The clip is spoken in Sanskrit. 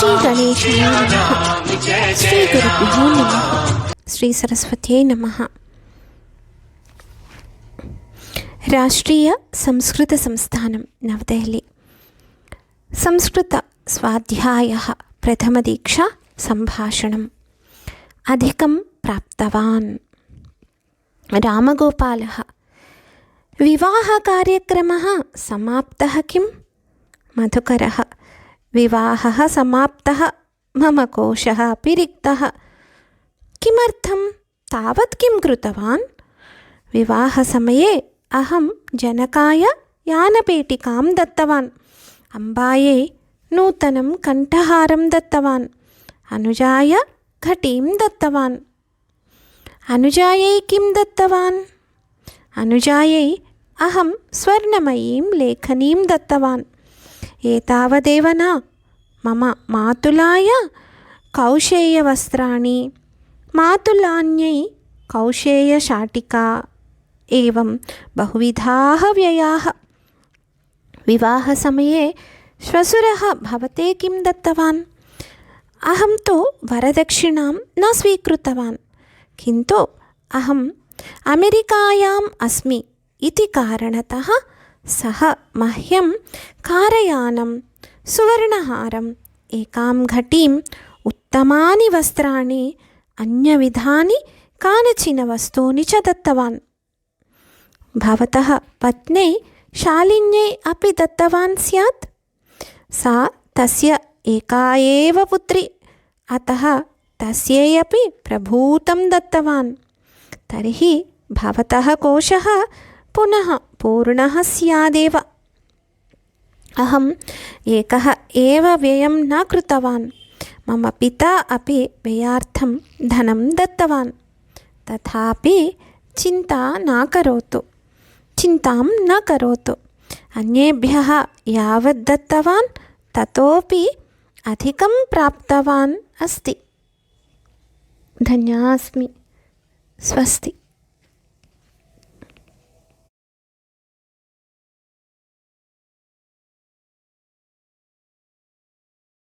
శ్రీ గణేశాయ నమః. శ్రీ గురుభ్యో నమః. శ్రీ సరస్వత్యై నమః. రాష్ట్రీయ సంస్కృత సంస్థానం నవదెహలి. సంస్కృత స్వాధ్యాయः ప్రథమదీక్షా సంభాషణం. అధికం ప్రాప్తవాన్. రామగోపాలः. వివాహకార్యక్రమः సమాప్తः కిం? మధుకరः. వివాహः సమాప్తः, మమ కోశः अपि रिक्तः. किमर्थं? तावत् किं कृतवान्? विवाहसमये अहं जनकाय यानपेटिकां दत्तवान्, अम्बायै नूतनं कण्ठहारं दत्तवान्, अनुजाय घटीं दत्तवान्. अनुजायै किं दत्तवान्? अनुजायै अहं स्वर्णमयीं लेखनीं दत्तवान्. एतावदेव न, मम मातुलाय कौशेयवस्त्राणि, मातुलान्यै कौशेयशाटिका, एवं बहुविधाः व्ययाः. विवाहसमये श्वशुरः भवते किं दत्तवान्? अहं तु वरदक्षिणां न स्वीकृतवान्, किन्तु अहम् अमेरिकायाम् अस्मि इति कारणतः सः मह्यं कारयानं, सुवर्णहारम्, एकां घटीम्, उत्तमानि वस्त्राणि, अन्यविधानि कानिचन वस्तूनि च दत्तवान्. भवतः पत्न्यै शालिन्यै अपि दत्तवान् स्यात्. सा तस्य एका एव पुत्री, अतः तस्यै अपि प्रभूतं दत्तवान्. तर्हि भवतः कोशः पुनः पूर्णः स्यादेव. अहम् एकः एव व्ययं न कृतवान्, मम पिता अपि व्ययार्थं धनं दत्तवान्. तथापि चिन्तां न करोतु. अन्येभ्यः यावत् दत्तवान् ततोपि अधिकं प्राप्तवान् अस्ति. धन्योऽस्मि. स्वस्ति.